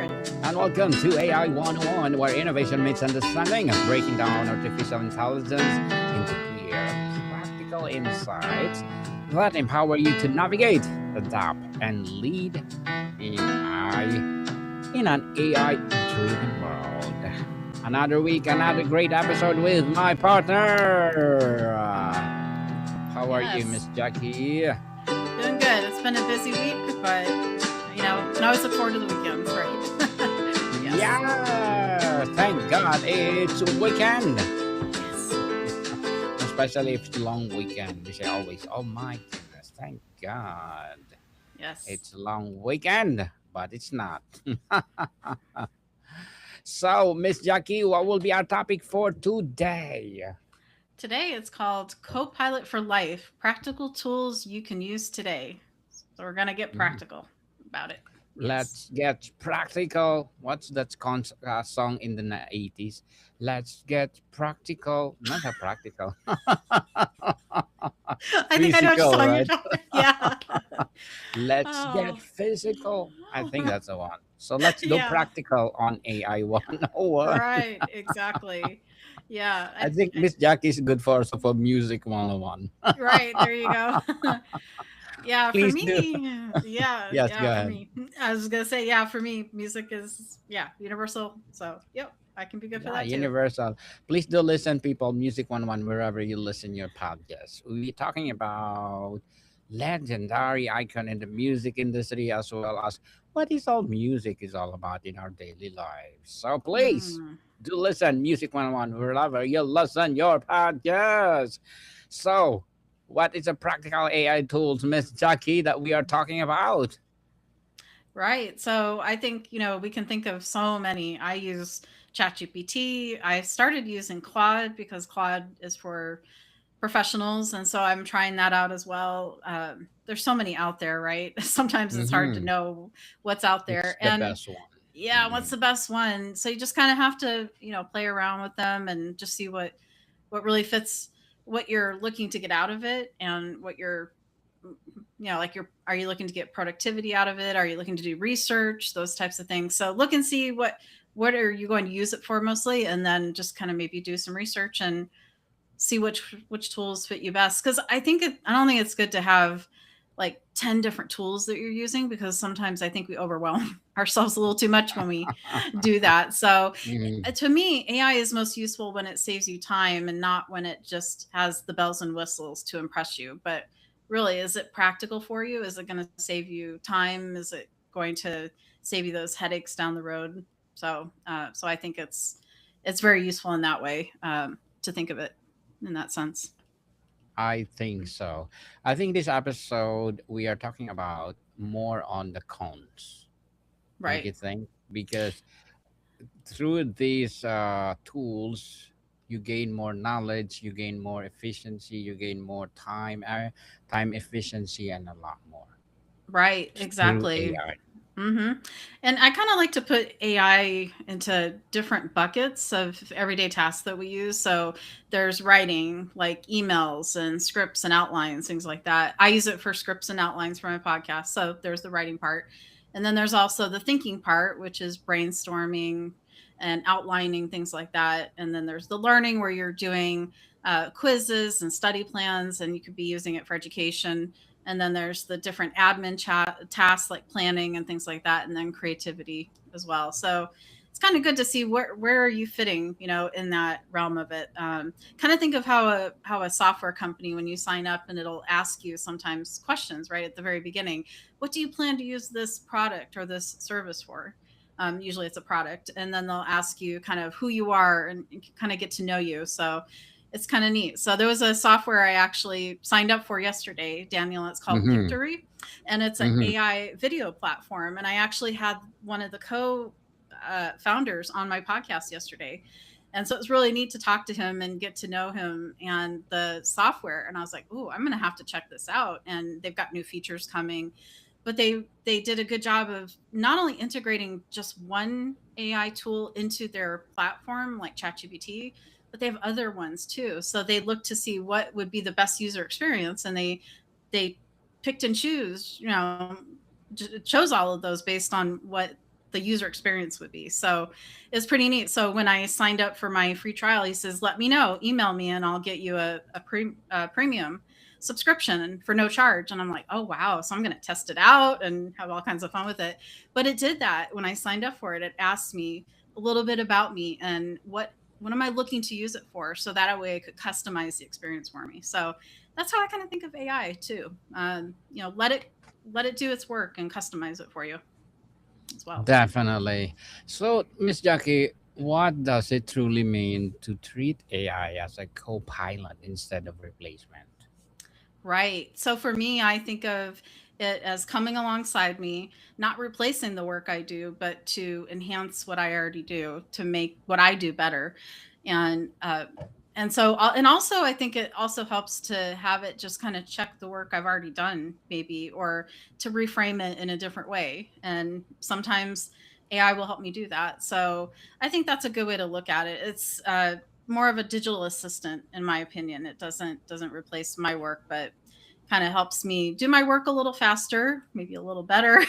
And welcome to AI 101, where innovation meets understanding, breaking down artificial intelligence into clear, practical insights that empower you to navigate, adapt, and lead in an AI driven world. Another week, another great episode with my partner. How are you, Miss Yes, Jackie? doing good. It's been a busy week, but can always look forward to the weekends, right? Yes, Yeah, thank God it's weekend. yes, Especially if it's a long weekend. We say always, oh my goodness, thank God. yes. It's a long weekend, but it's not. So, Miss Jackie, what will be our topic for today? Today it's called Copilot for Life: Practical Tools You Can Use Today. So we're gonna get Mm, practical about it. Yes. let's get practical. What's that song in the 80s? Let's get practical. Not a practical. I think I know which Physical, song you're right? talking. Yeah. Let's get Oh. physical. I think that's the one. So let's do Yeah. practical on AI 101. Right. Exactly. Yeah. I think Miss Jackie is good for also for music 101. Right. There you go. Yeah, for Please do. me, yeah, Yes, go yeah, for ahead. me. I was gonna say, yeah, for me, music is universal. So, yep, I can be good for Yeah, that too. universal. Please do listen, people. Music 101, wherever you listen your podcast. We're talking about legendary icon in the music industry, as well as what is all music is all about in our daily lives. So please Mm, do listen, Music 101, wherever you listen your podcast. So, what is a practical AI tools, Miss Jackie, that we are talking about? right. So I think we can think of so many. I use ChatGPT. I started using Claude because Claude is for professionals, and so I'm trying that out as well. There's so many out there, right? Sometimes it's hard to Mm-hmm. know what's out It's there, the and best one. yeah, Mm-hmm. what's the best one? So you just kind of have to, play around with them and just see what really fits what you're looking to get out of it and what you're like are you looking to get productivity out of it? Are you looking to do research? Those types of things. So look and see what are you going to use it for mostly, and then just kind of maybe do some research and see which tools fit you best, because I don't think it's good to have like 10 different tools that you're using, because sometimes I think we overwhelm ourselves a little too much when we do that. So Mm-hmm. to me, AI is most useful when it saves you time and not when it just has the bells and whistles to impress you. But really, is it practical for you? Is it going to save you time? Is it going to save you those headaches down the road? So I think it's very useful in that way, to think of it in that sense. I think so. I think this episode we are talking about more on the cons. Don't Right. you think? Because through these tools, you gain more knowledge, you gain more efficiency, you gain more time efficiency, and a lot more Right. through Exactly. AI. hmm And I kind of like to put AI into different buckets of everyday tasks that we use. So there's writing, like emails and scripts and outlines, things like that. I use it for scripts and outlines for my podcast. So there's the writing part. And then there's also the thinking part, which is brainstorming and outlining, things like that. And then there's the learning, where you're doing quizzes and study plans, and you could be using it for education. And then there's the different admin tasks like planning and things like that, and then creativity as well. So it's kind of good to see where are you fitting, in that realm of it. Kind of think of how a software company, when you sign up, and it'll ask you sometimes questions right at the very beginning. What do you plan to use this product or this service for? Usually it's a product, and then they'll ask you kind of who you are, and kind of get to know you. So it's kind of neat. So there was a software I actually signed up for yesterday, Daniel. It's called Mm-hmm. Victory, and it's an Mm-hmm. AI video platform. And I actually had one of the founders on my podcast yesterday. And so it's really neat to talk to him and get to know him and the software. And I was like, "Ooh, I'm going to have to check this out." And they've got new features coming, but they did a good job of not only integrating just one AI tool into their platform like ChatGPT, but they have other ones too. So they look to see what would be the best user experience, and they picked and chose all of those based on the user experience would be. So it's pretty neat. So when I signed up for my free trial, he says, let me know, email me, and I'll get you a premium subscription for no charge. And I'm like, oh, wow. So I'm going to test it out and have all kinds of fun with it. But it did that when I signed up for it. It asked me a little bit about me and what am I looking to use it for? So that way I could customize the experience for me. So that's how I kind of think of AI too. Let it do its work and customize it for you as well. Definitely. So, Miss Jackie, what does it truly mean to treat AI as a co-pilot instead of replacement? Right. So for me, I think of it as coming alongside me, not replacing the work I do, but to enhance what I already do to make what I do better. And and also I think it also helps to have it just kind of check the work I've already done, maybe, or to reframe it in a different way. And sometimes AI will help me do that. So I think that's a good way to look at it. It's more of a digital assistant, in my opinion. It doesn't replace my work, but kind of helps me do my work a little faster, maybe a little better.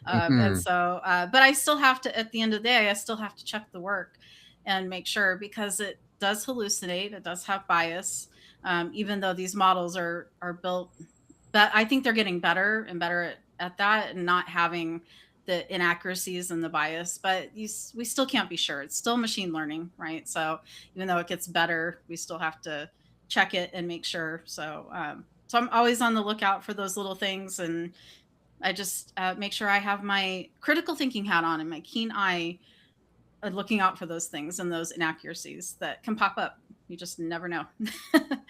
Hmm. But I still have to, at the end of the day, I still have to check the work and make sure, because it does hallucinate, it does have bias, even though these models are built. But I think they're getting better and better at that and not having the inaccuracies and the bias. But we still can't be sure. It's still machine learning, right? So even though it gets better, we still have to check it and make sure. So I'm always on the lookout for those little things, and I just make sure I have my critical thinking hat on and my keen eye, looking out for those things and those inaccuracies that can pop up. You just never know.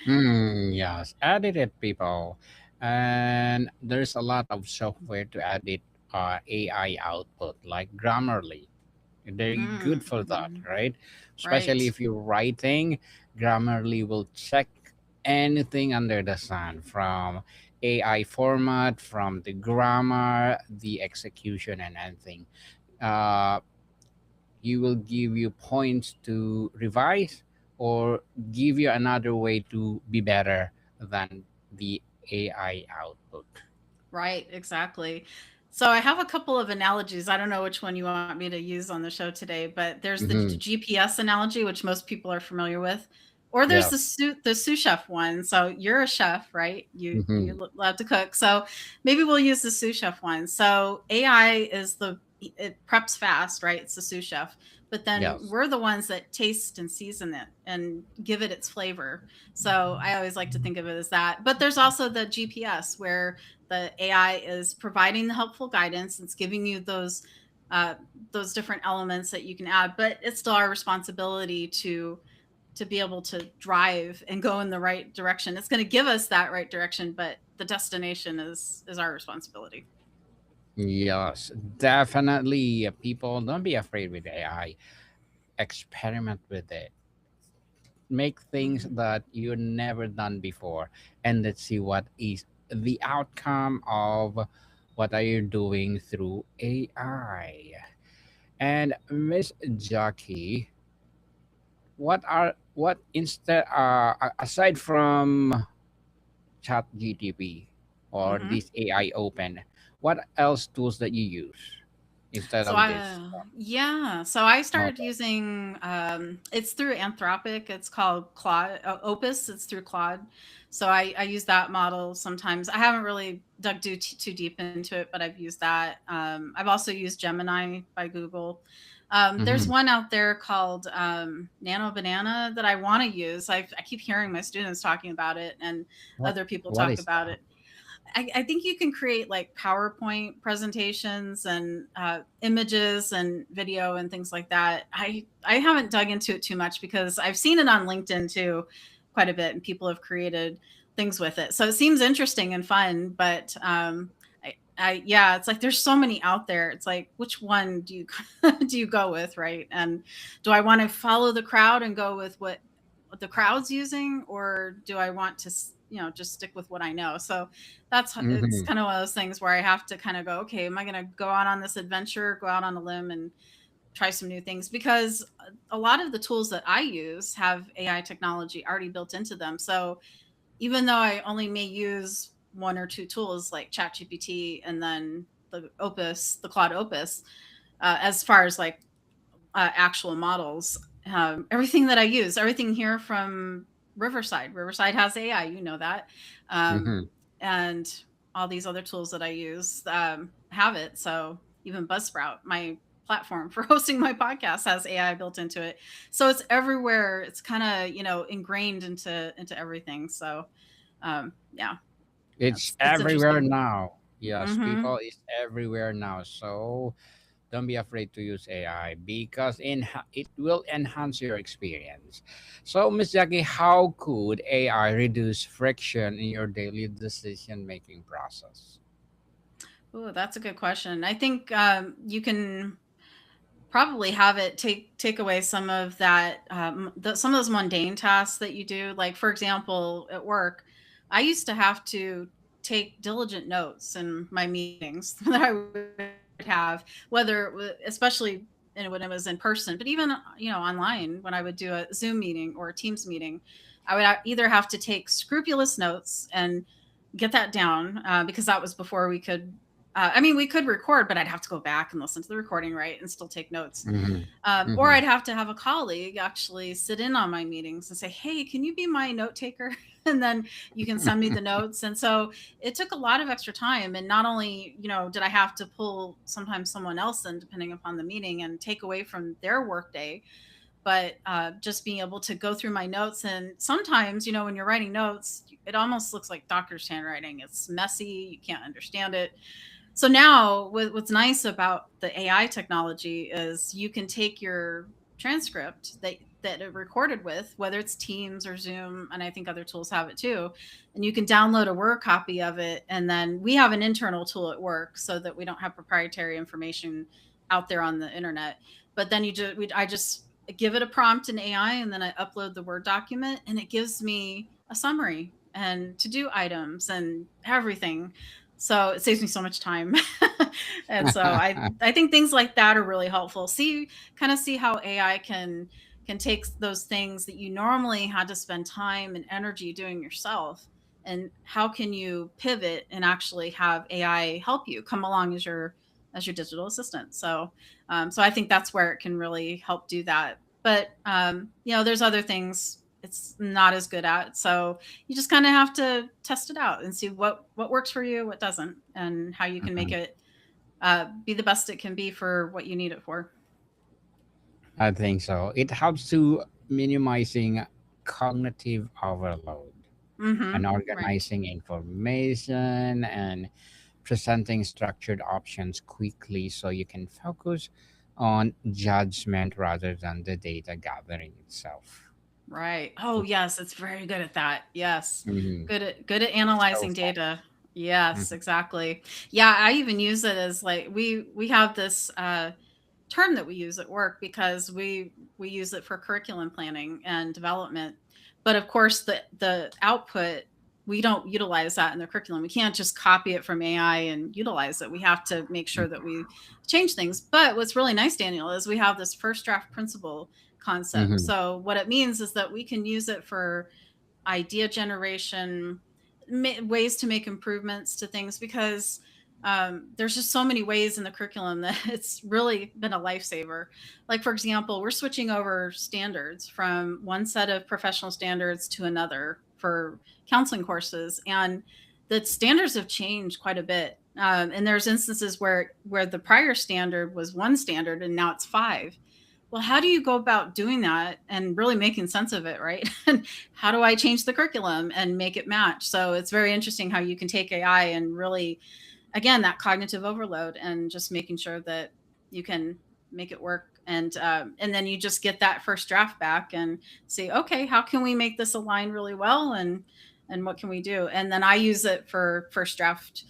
Yes, edited people. And there's a lot of software to edit AI output, like Grammarly. They're good for that, Mhm. right? Especially Right. if you're writing, Grammarly will check anything under the sun, from AI format, from the grammar, the execution, and anything. Uh, you will give you points to revise or give you another way to be better than the AI output. Right, exactly. So I have a couple of analogies. I don't know which one you want me to use on the show today, but there's the Mm-hmm. GPS analogy, which most people are familiar with, or there's Yeah. the sous chef one. So you're a chef, right? You Mm-hmm. love to cook. So maybe we'll use the sous chef one. So AI is it preps fast, right? It's the sous chef, but then Yes. we're the ones that taste and season it and give it its flavor. So I always like to think of it as that. But there's also the GPS, where the AI is providing the helpful guidance. It's giving you uh, those different elements that you can add, but it's still our responsibility to be able to drive and go in the right direction. It's going to give us that right direction, but the destination is our responsibility. Yes, definitely. People, don't be afraid with AI. Experiment with it. Make things Mhm. that you never done before, and let's see what is the outcome of what are you doing through AI. And Miss Jackie, what instead aside from Chat GTP or Mhm. this AI Open, what else tools that you use instead So of this yeah, so I started model? using it's through Anthropic. It's called Claude Opus. It's through Claude. So I use that model sometimes. I haven't really dug too deep into it, but I've used that. I've also used Gemini by Google. There's Hmm. one out there called Nano Banana that I want to use. I keep hearing my students talking about it and What other people what talk is about that? it. I think you can create like PowerPoint presentations and images and video and things like that. I haven't dug into it too much because I've seen it on LinkedIn too, quite a bit, and people have created things with it. So it seems interesting and fun, but yeah, it's like there's so many out there. It's like which one do you do you go with, right? And do I want to follow the crowd and go with what the crowd's using, or do I want to just stick with what I know? So it's Hmm. kind of one of those things where I have to kind of go, okay, am I going to go out on this adventure, go out on a limb and try some new things? Because a lot of the tools that I use have AI technology already built into them. So even though I only may use one or two tools like ChatGPT and then the Claude Opus, as far as like actual models. Everything that I use, everything here from Riverside. Riverside has AI, you know that, um, Hmm. and all these other tools that I use have it. So even Buzzsprout, my platform for hosting my podcast, has AI built into it. So it's everywhere. It's kind of ingrained into everything. So yeah, It's it's everywhere interesting. now. Yes, Mm-hmm. people is everywhere now. So don't be afraid to use AI because it will enhance your experience. So, Miss Jackie, how could AI reduce friction in your daily decision making process? Oh, that's a good question. I think you can probably have it take away some of that some of those mundane tasks that you do, like for example at work. I used to have to take diligent notes in my meetings that I would have, especially when it was in person, but even online when I would do a Zoom meeting or a Teams meeting. I would either have to take scrupulous notes and get that down, because that was before we could I mean, we could record, but I'd have to go back and listen to the recording, right, and still take notes. Mm-hmm. Or Mm-hmm. I'd have to have a colleague actually sit in on my meetings and say, "Hey, can you be my note taker?" And then you can send me the notes. And so it took a lot of extra time. And not only, did I have to pull sometimes someone else in, depending upon the meeting, and take away from their workday, but just being able to go through my notes. And sometimes, when you're writing notes, it almost looks like doctor's handwriting. It's messy, you can't understand it. So now, what's nice about the AI technology is you can take your transcript that it recorded with, whether it's Teams or Zoom, and I think other tools have it too, and you can download a Word copy of it. And then we have an internal tool at work so that we don't have proprietary information out there on the internet. But then I just give it a prompt in AI, and then I upload the Word document, and it gives me a summary and to do items and everything. So it saves me so much time. And so I think things like that are really helpful. See how AI can take those things that you normally had to spend time and energy doing yourself, and how can you pivot and actually have AI help you come along as your digital assistant. So I think that's where it can really help do that. But there's other things it's not as good at. So you just kind of have to test it out and see what works for you, what doesn't, and how you can make Mhm. it be the best it can be for what you need it for. I think so. It helps to minimizing cognitive overload Mm-hmm. and Right. organizing information and presenting structured options quickly so you can focus on judgment rather than the data gathering itself. Right. Oh yes, it's very good at that. Yes. Mhm. Good at So analyzing data. fast. Yes, Mhm. exactly. Yeah, I even use it as like we have this term that we use at work because we use it for curriculum planning and development. But of course, the output, we don't utilize that in the curriculum. We can't just copy it from AI and utilize it. We have to make sure that we change things. But what's really nice, Daniel, is we have this first draft principle concept. Mhm. So what it means is that we can use it for idea generation, ways to make improvements to things, because there's just so many ways in the curriculum that it's really been a lifesaver. Like, for example, we're switching over standards from one set of professional standards to another for counseling courses, and the standards have changed quite a bit. And there's instances where the prior standard was one standard and now it's five. Well, how do you go about doing that and really making sense of it, right? And how do I change the curriculum and make it match? So it's very interesting how you can take AI and really, again, that cognitive overload, and just making sure that you can make it work. And then you just get that first draft back and say, okay, how can we make this align really well, and what can we do? And then I use it for first draft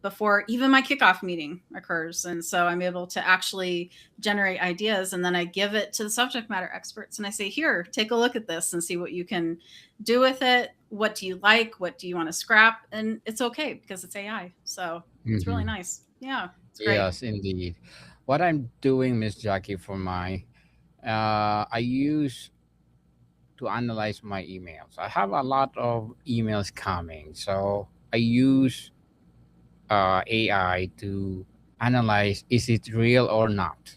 before even my kickoff meeting occurs. And so I'm able to actually generate ideas, and then I give it to the subject matter experts and I say, here, take a look at this and see what you can do with it. What do you like? What do you want to scrap? And it's okay because it's AI. So it's really Mhm. nice. Yeah, it's great. Yes, indeed. What I'm doing, Miss Jackie, for my I use to analyze my emails. I have a lot of emails coming, so I use AI to analyze is it real or not,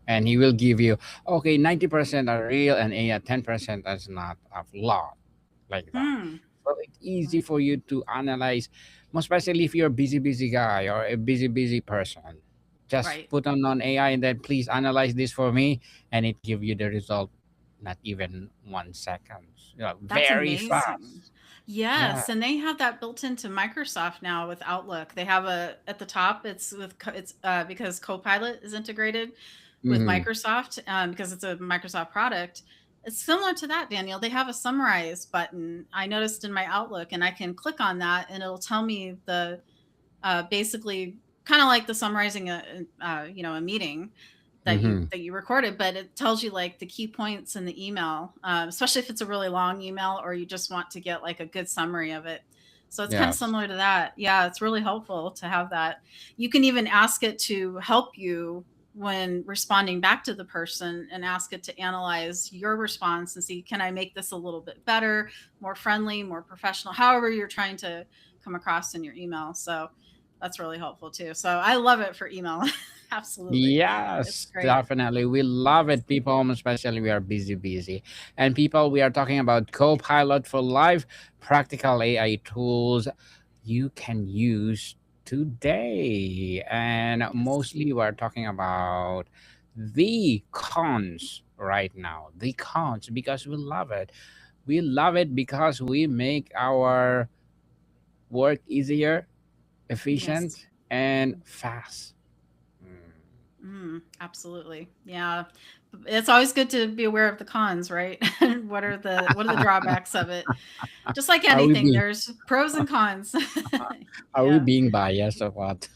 and he will give you, okay, 90% are real and 10% is not, of lot, like that. Hmm. So it's easy for you to analyze, most especially if you're a busy busy guy or a busy person. Just Right. put on AI and then please analyze this for me, and it give you the result, not even 1 second. That's Very amazing. fast. Yeah. Yes, and they have that built into Microsoft now with Outlook. They have a at the top. It's because Copilot is integrated with Mm-hmm. Microsoft because it's a Microsoft product. It's similar to that, Daniel. They have a summarize button. I noticed in my Outlook, and I can click on that, and it'll tell me the basically kind of like the summarizing a meeting Mm-hmm. that you recorded, but it tells you like the key points in the email, especially if it's a really long email or you just want to get like a good summary of it. So it's kind of Yes. similar to that. Yeah, it's really helpful to have that. You can even ask it to help you when responding back to the person and ask it to analyze your response and see, can I make this a little bit better, more friendly, more professional, however you're trying to come across in your email. So that's really helpful too. So I love it for email. Absolutely. It's Yes, great. definitely. We love Yes. it, people, especially we are busy. And people, we are talking about Copilot for Life, practical AI tools you can use today. And Yes. mostly we're talking about the cons right now. The cons, because we love it. We love it because we make our work easier, Yes. efficient, and fast. Mm. Absolutely. Yeah. It's always good to be aware of the cons, right? What are the drawbacks of it? Just like Are we anything, being there's pros and cons. Are we Yeah. being biased or what?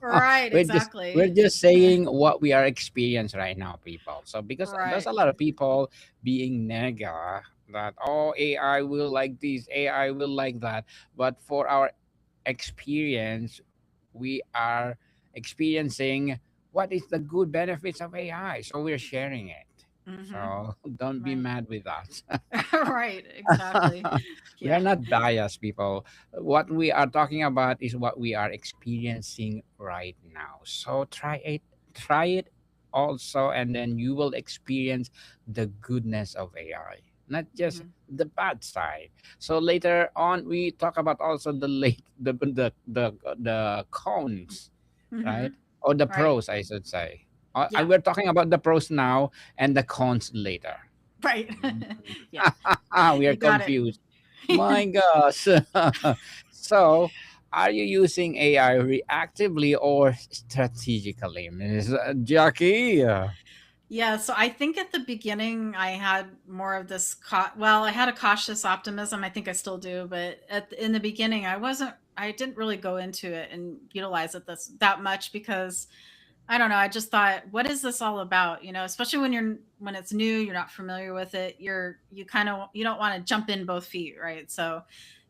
Right, we're exactly. just saying what we are experiencing right now, people. So because there's Right. a lot of people being nega that, oh, AI will like this, AI will like that, but for our experience, we are experiencing what is the good benefits of AI. So we're sharing it. Mhm. So don't be Right. mad with us. Right, exactly. We are Yeah. not biased, people. What we are talking about is what we are experiencing right now. So try it also, and then you will experience the goodness of AI, not just Mhm. the bad side. So later on, we talk about also the cons, right? Mhm. Or the Right. pros, I should say. And Yeah. we're talking about the pros now and the cons later. Right. Mm. Yeah. We are You got it. confused. My gosh. So, are you using AI reactively or strategically, Miss Jackie? Yeah, so I think at the beginning I had more of this well, I had a cautious optimism. I think I still do, but in the beginning I didn't really go into it and utilize it that much because I don't know, I just thought what is this all about? Especially when it's new, you're not familiar with it. You kind of you don't want to jump in both feet, right? So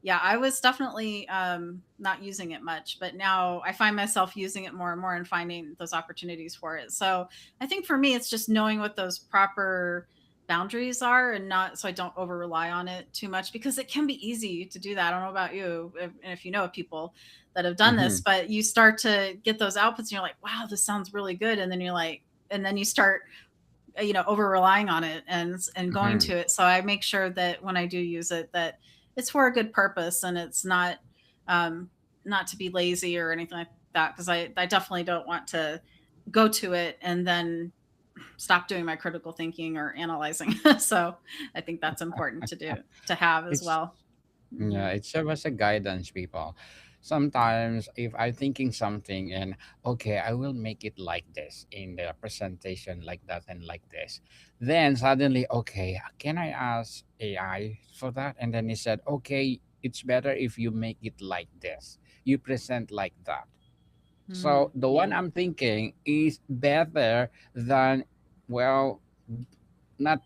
yeah, I was definitely not using it much, but now I find myself using it more and more and finding those opportunities for it. So I think for me, it's just knowing what those proper boundaries are and not so I don't over rely on it too much because it can be easy to do that. I don't know about you, if you know of people that have done Mm-hmm. this, but you start to get those outputs and you're like, wow, this sounds really good. And then you start, over relying on it and going Mm-hmm. to it. So I make sure that when I do use it, that it's for a good purpose and it's um, not to be lazy or anything like that. Cause I definitely don't want to go to it and then stop doing my critical thinking or analyzing. So I think that's important to have as It's well. Yeah, Hmm. it serves as a guidance, people. Sometimes, if I'm thinking something and okay, I will make it like this in the presentation, like that, and like this, then suddenly, okay, can I ask AI for that? And then he said, okay, it's better if you make it like this, you present like that. So the Yeah. one I'm thinking is better than, well, not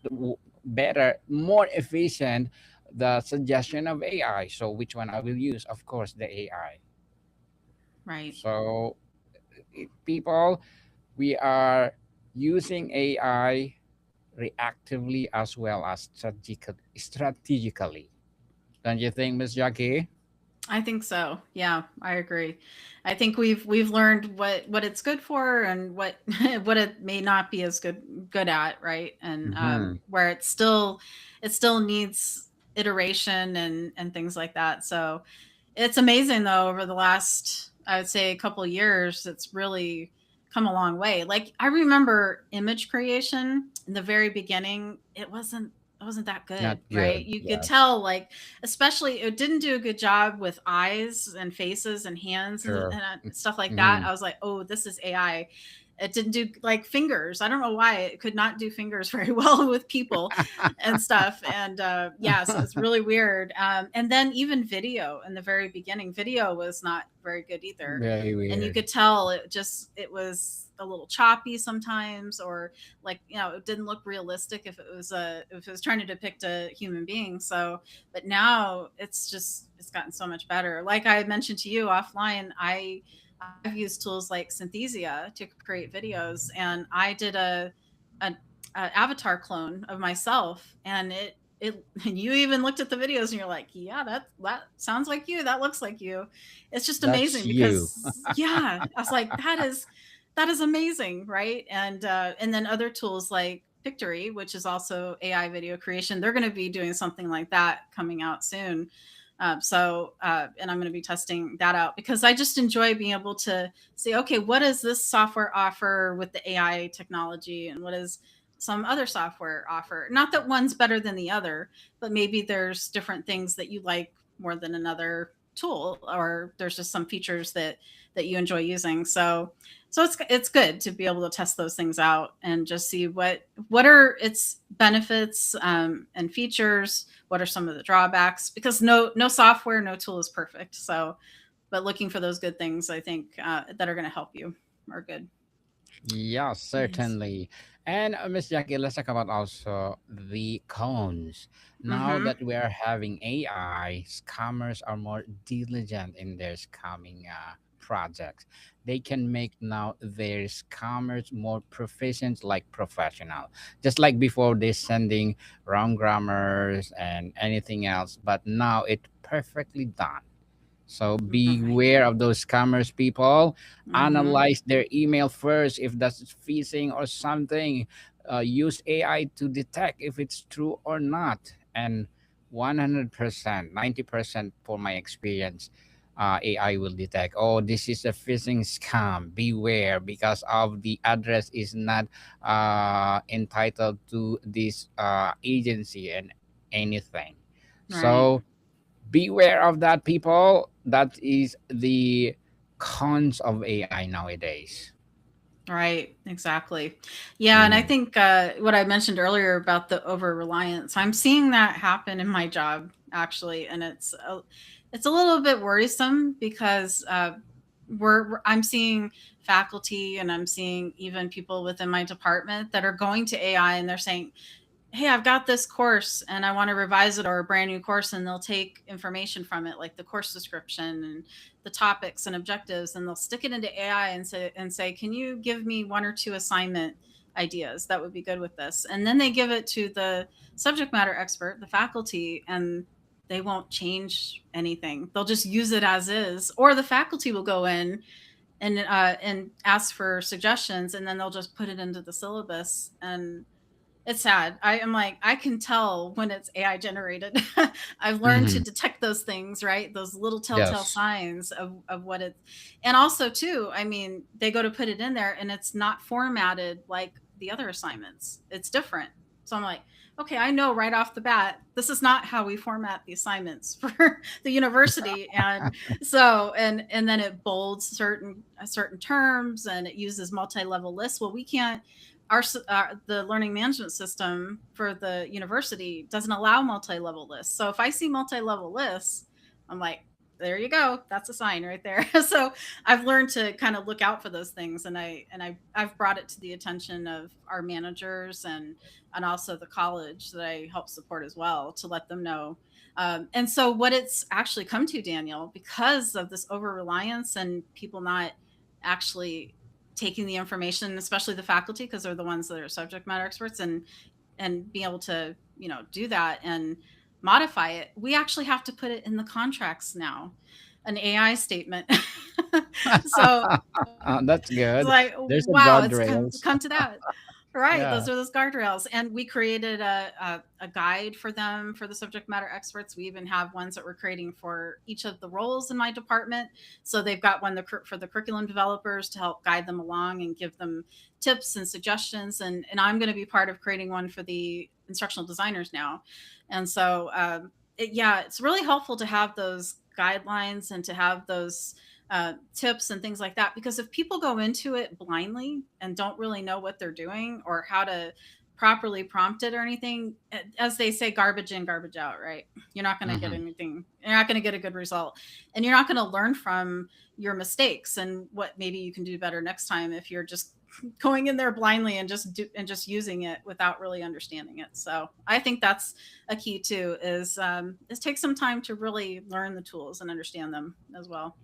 better, more efficient, the suggestion of AI. So which one I will use? Of course, the AI. Right. So people, we are using AI reactively as well as strategically. Don't you think, Miss Jackie? I think so. Yeah, I agree. I think we've learned what it's good for and what what it may not be as good at, right? And Hmm. where it still needs iteration and things like that. So it's amazing though over the last I would say a couple of years it's really come a long way. Like I remember image creation in the very beginning, it wasn't that Not good, right? good. You could Yes. tell like especially it didn't do a good job with eyes and faces and hands Sure. and stuff like that. Hmm. I was like, "Oh, this is AI." It didn't do like fingers. I don't know why it could not do fingers very well with people and stuff. And yeah, so it's really weird. And then even video in the very beginning, video was not very good either. Very And you weird. could tell it was a little choppy sometimes, or like it didn't look realistic if it was trying to depict a human being. So, but now it's gotten so much better. Like I mentioned to you offline, I've used tools like Synthesia to create videos, and I did a, a avatar clone of myself, and it and you even looked at the videos and you're like, yeah, that sounds like you, that looks like you. It's just That's amazing you. because yeah, I was like, that is amazing, right? And then other tools like Pictory, which is also AI video creation, they're going to be doing something like that coming out soon. And I'm going to be testing that out because I just enjoy being able to say, okay, what does this software offer with the AI technology, and what does some other software offer? Not that one's better than the other, but maybe there's different things that you like more than another tool, or there's just some features that you enjoy using. So it's good to be able to test those things out and just see what are its benefits and features, what are some of the drawbacks, because no software, no tool is perfect. So but looking for those good things, I think that are going to help you are good. Yeah, Yes. certainly. And Miss Jackie, let's talk about also the cons. Now Mm-hmm. that we are having AI, scammers are more diligent in their scamming projects. They can make now their scammers more proficient, like professional. Just like before, they sending wrong grammars and anything else, but now it perfectly done. So Right. beware of those scammers, people. Mm-hmm. Analyze their email first if that's phishing or something. Use AI to detect if it's true or not. And 100%, 90% for my experience, AI will detect, oh, this is a phishing scam. Beware because of the address is not entitled to this agency and anything. Right. So beware of that, people. That is the cons of AI nowadays. Right, exactly. Yeah, and I Mm. think what I mentioned earlier about the over reliance, I'm seeing that happen in my job actually, and it's a little bit worrisome because I'm seeing faculty and I'm seeing even people within my department that are going to AI and they're saying, hey, I've got this course and I want to revise it, or a brand new course, and they'll take information from it, like the course description and the topics and objectives, and they'll stick it into AI and say, can you give me one or two assignment ideas that would be good with this? And then they give it to the subject matter expert, the faculty, and they won't change anything. They'll just use it as is, or the faculty will go in and ask for suggestions, and then they'll just put it into the syllabus. And it's sad. I am like, I can tell when it's AI generated. I've learned to Hmm. detect those things, right? Those little telltale Yes. signs of what it's. And also, too, I mean, they go to put it in there and it's not formatted like the other assignments. It's different. So I'm like, okay, I know right off the bat, this is not how we format the assignments for the university. And so, and then it bolds certain terms and it uses multi-level lists. Well, we can't the learning management system for the university doesn't allow multi-level lists. So if I see multi-level lists, I'm like, there you go. That's a sign right there. So I've learned to kind of look out for those things, and I've brought it to the attention of our managers and also the college that I help support as well, to let them know. And so what it's actually come to, Daniel, because of this over reliance and people not actually taking the information, especially the faculty, because they're the ones that are subject matter experts, and being able to do that. And modify it, we actually have to put it in the contracts now, an AI statement. So That's it's like, good. There's a wow, it's come guardrails. to that. Right, those are Yeah. those guardrails, and we created a guide for them, for the subject matter experts. We even have ones that we're creating for each of the roles in my department. So they've got one for the curriculum developers to help guide them along and give them tips and suggestions. And I'm going to be part of creating one for the instructional designers now. And so yeah, it's really helpful to have those guidelines and to have those tips and things like that. Because if people go into it blindly and don't really know what they're doing or how to properly prompt it or anything, as they say, garbage in, garbage out, right? You're not going to get Hmm. anything. You're not going to get a good result. And you're not going to learn from your mistakes and what maybe you can do better next time if you're just going in there blindly and just using it without really understanding it. So I think that's a key too, is take some time to really learn the tools and understand them as well.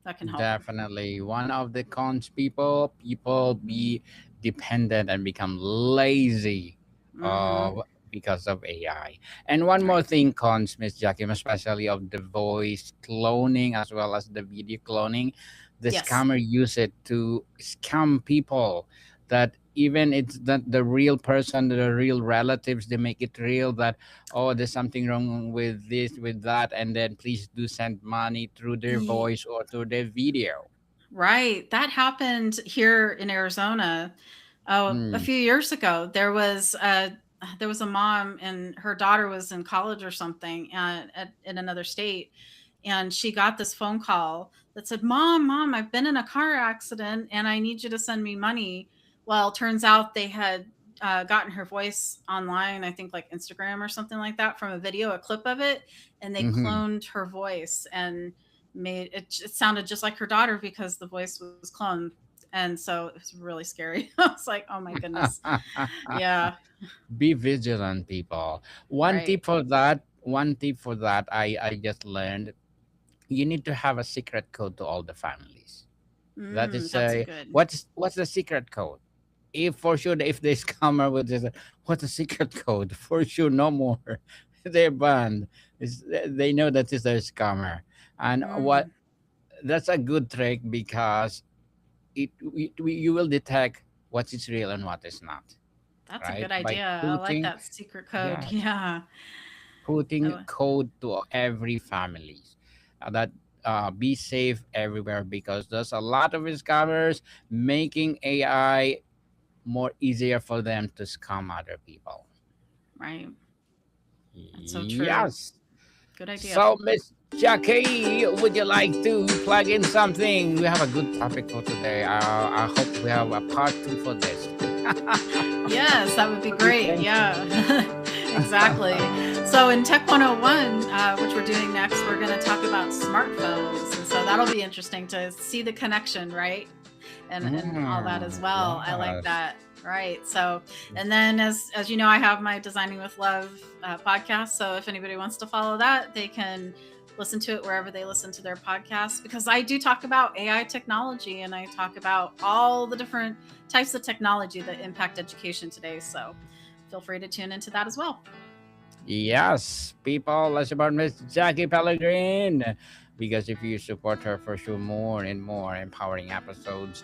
That can help. Definitely. One of the cons, people be dependent and become lazy Mm-hmm. uh, because of AI. And one more Right. thing, cons, Miss Jackie, especially of the voice cloning as well as the video cloning, the Yes. scammer use it to scam people that even it's not the real person, the real relatives, they make it real that, oh, there's something wrong with this, with that, and then please do send money through their Ye- voice or through their video. Right. That happened here in Arizona. Oh, a Mm. few years ago. There was a mom and her daughter was in college or something in another state, and she got this phone call that said, "Mom, I've been in a car accident and I need you to send me money." Well, turns out they had gotten her voice online, I think like Instagram or something like that, from a video, a clip of it, and they Hmm. cloned her voice and made it sounded just like her daughter because the voice was cloned. And so it was really scary. I was like, oh my goodness. Yeah, Be vigilant, people. One right. tip for that, I just learned, you need to have a secret code to all the families. That is That's good. what's the secret code? If for sure, if they scammer with this, what's the secret code? For sure, no more. They're banned. They know that is their scammer, and what Mm, that's a good trick because you will detect what is real and what is not, that's a right? good By idea. I like putting, that secret code. yeah, Yeah. putting Oh, code to every families, that be safe everywhere because there's a lot of scammers making AI more easier for them to scam other people. right. That's so true. Yes. Good idea. So, Miss Jackie, would you like to plug in something? We have a good topic for today. I hope we have a part two for this. Yes, that would be What do you great. think? Yeah, exactly. So in Tech 101, which we're doing next, we're going to talk about smartphones. And so that'll be interesting to see the connection, right? And all that as well. I like Yes. that. Right. So, and then as you know, I have my Designing with Love podcast. So if anybody wants to follow that, they can listen to it wherever they listen to their podcasts, because I do talk about AI technology and I talk about all the different types of technology that impact education today. So feel free to tune into that as well. Yes, people, let's support Miss Jackie Pellegrin. Because if you support her, for sure, more and more empowering episodes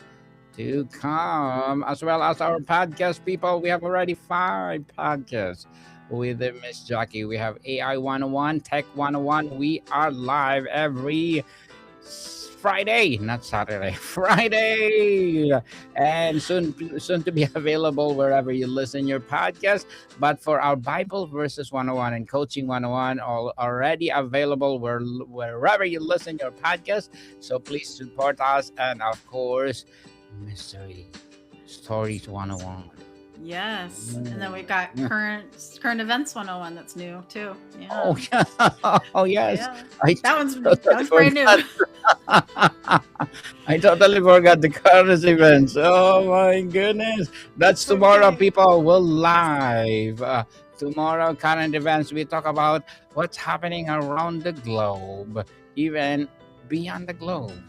to come, as well as our podcast, people. We have already 5 podcasts with Miss Jackie. We have AI 101, Tech 101. We are live every Friday, not Saturday, Friday, and soon to be available wherever you listen your podcast. But for our Bible verses 101 and coaching 101, all already available wherever you listen your podcast. So please support us, and of course, Mystery Stories 101. Yes. And then we've got Mm. current events 101 that's new too. Oh Yeah. yeah, oh yes, Yeah. I That totally one's brand new. forgot. I totally forgot the current events. Oh my goodness. That's It's tomorrow, okay. people. We'll live. Tomorrow, current events. We talk about what's happening around the globe, even beyond the globe,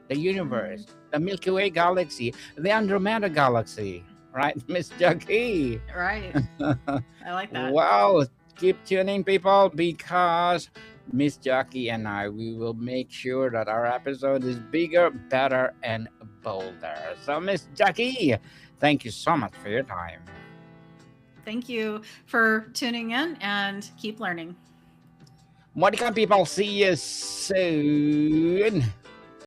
the Mhm. universe, the Milky Way galaxy, the Andromeda galaxy. Right, Miss Jackie? Right. I like that. Wow. keep tuning, people, because Miss Jackie and I, we will make sure that our episode is bigger, better, and bolder. So, Miss Jackie, thank you so much for your time. Thank you for tuning in and keep learning. Welcome, people. See you soon.